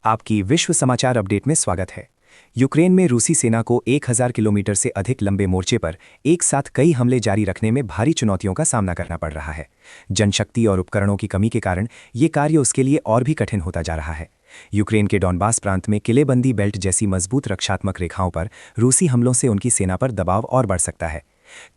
आपकी विश्व समाचार अपडेट में स्वागत है। यूक्रेन में रूसी सेना को 1000 किलोमीटर से अधिक लंबे मोर्चे पर एक साथ कई हमले जारी रखने में भारी चुनौतियों का सामना करना पड़ रहा है। जनशक्ति और उपकरणों की कमी के कारण ये कार्य उसके लिए और भी कठिन होता जा रहा है। यूक्रेन के डॉनबास प्रांत में किलेबंदी बेल्ट जैसी मजबूत रक्षात्मक रेखाओं पर रूसी हमलों से उनकी सेना पर दबाव और बढ़ सकता है।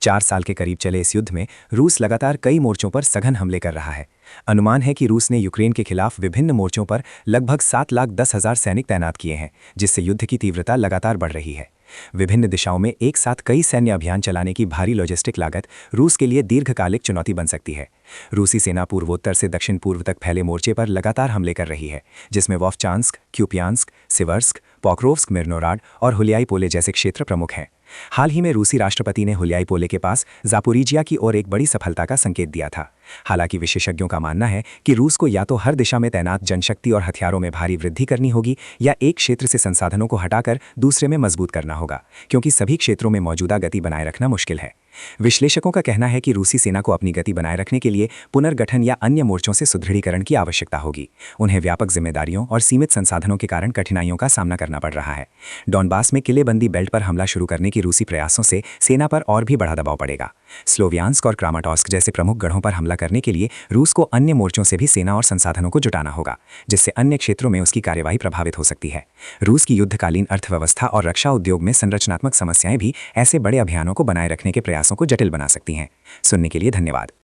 4 साल के करीब चले इस युद्ध में रूस लगातार कई मोर्चों पर सघन हमले कर रहा है। अनुमान है कि रूस ने यूक्रेन के खिलाफ विभिन्न मोर्चों पर लगभग 7,10,000 सैनिक तैनात किए हैं, जिससे युद्ध की तीव्रता लगातार बढ़ रही है। विभिन्न दिशाओं में एक साथ कई सैन्य अभियान चलाने की भारी लॉजिस्टिक लागत रूस के लिए दीर्घकालिक चुनौती बन सकती है। रूसी सेना पूर्वोत्तर से दक्षिण पूर्व तक फैले मोर्चे पर लगातार हमले कर रही है, जिसमें वोवचांस्क, क्यूपियांस्क, सिवर्स्क, पोक्रोव्स्क, मिर्नोराड और हुलियाई पोले जैसे क्षेत्र प्रमुख हैं। हाल ही में रूसी राष्ट्रपति ने हुलियाई पोले के पास जापोरिजिया की ओर एक बड़ी सफलता का संकेत दिया था। हालांकि विशेषज्ञों का मानना है कि रूस को या तो हर दिशा में तैनात जनशक्ति और हथियारों में भारी वृद्धि करनी होगी या एक क्षेत्र से संसाधनों को हटाकर दूसरे में मजबूत करना होगा, क्योंकि सभी क्षेत्रों में मौजूदा गति बनाए रखना मुश्किल है। विश्लेषकों का कहना है कि रूसी सेना को अपनी गति बनाए रखने के लिए पुनर्गठन या अन्य मोर्चों से सुदृढ़ीकरण की आवश्यकता होगी। उन्हें व्यापक जिम्मेदारियों और सीमित संसाधनों के कारण कठिनाइयों का सामना करना पड़ रहा है। डॉनबास में किलेबंदी बेल्ट पर हमला शुरू करने की रूसी प्रयासों से सेना पर और भी बड़ा दबाव पड़ेगा। स्लोवियांस्क और क्रामाटोर्स्क जैसे प्रमुख गढ़ों पर हमला करने के लिए रूस को अन्य मोर्चों से भी सेना और संसाधनों को जुटाना होगा, जिससे अन्य क्षेत्रों में उसकी कार्यवाही प्रभावित हो सकती है। रूस की युद्धकालीन अर्थव्यवस्था और रक्षा उद्योग में संरचनात्मक समस्याएं भी ऐसे बड़े अभियानों को बनाए रखने के प्रयासों को जटिल बना सकती हैं। सुनने के लिए धन्यवाद।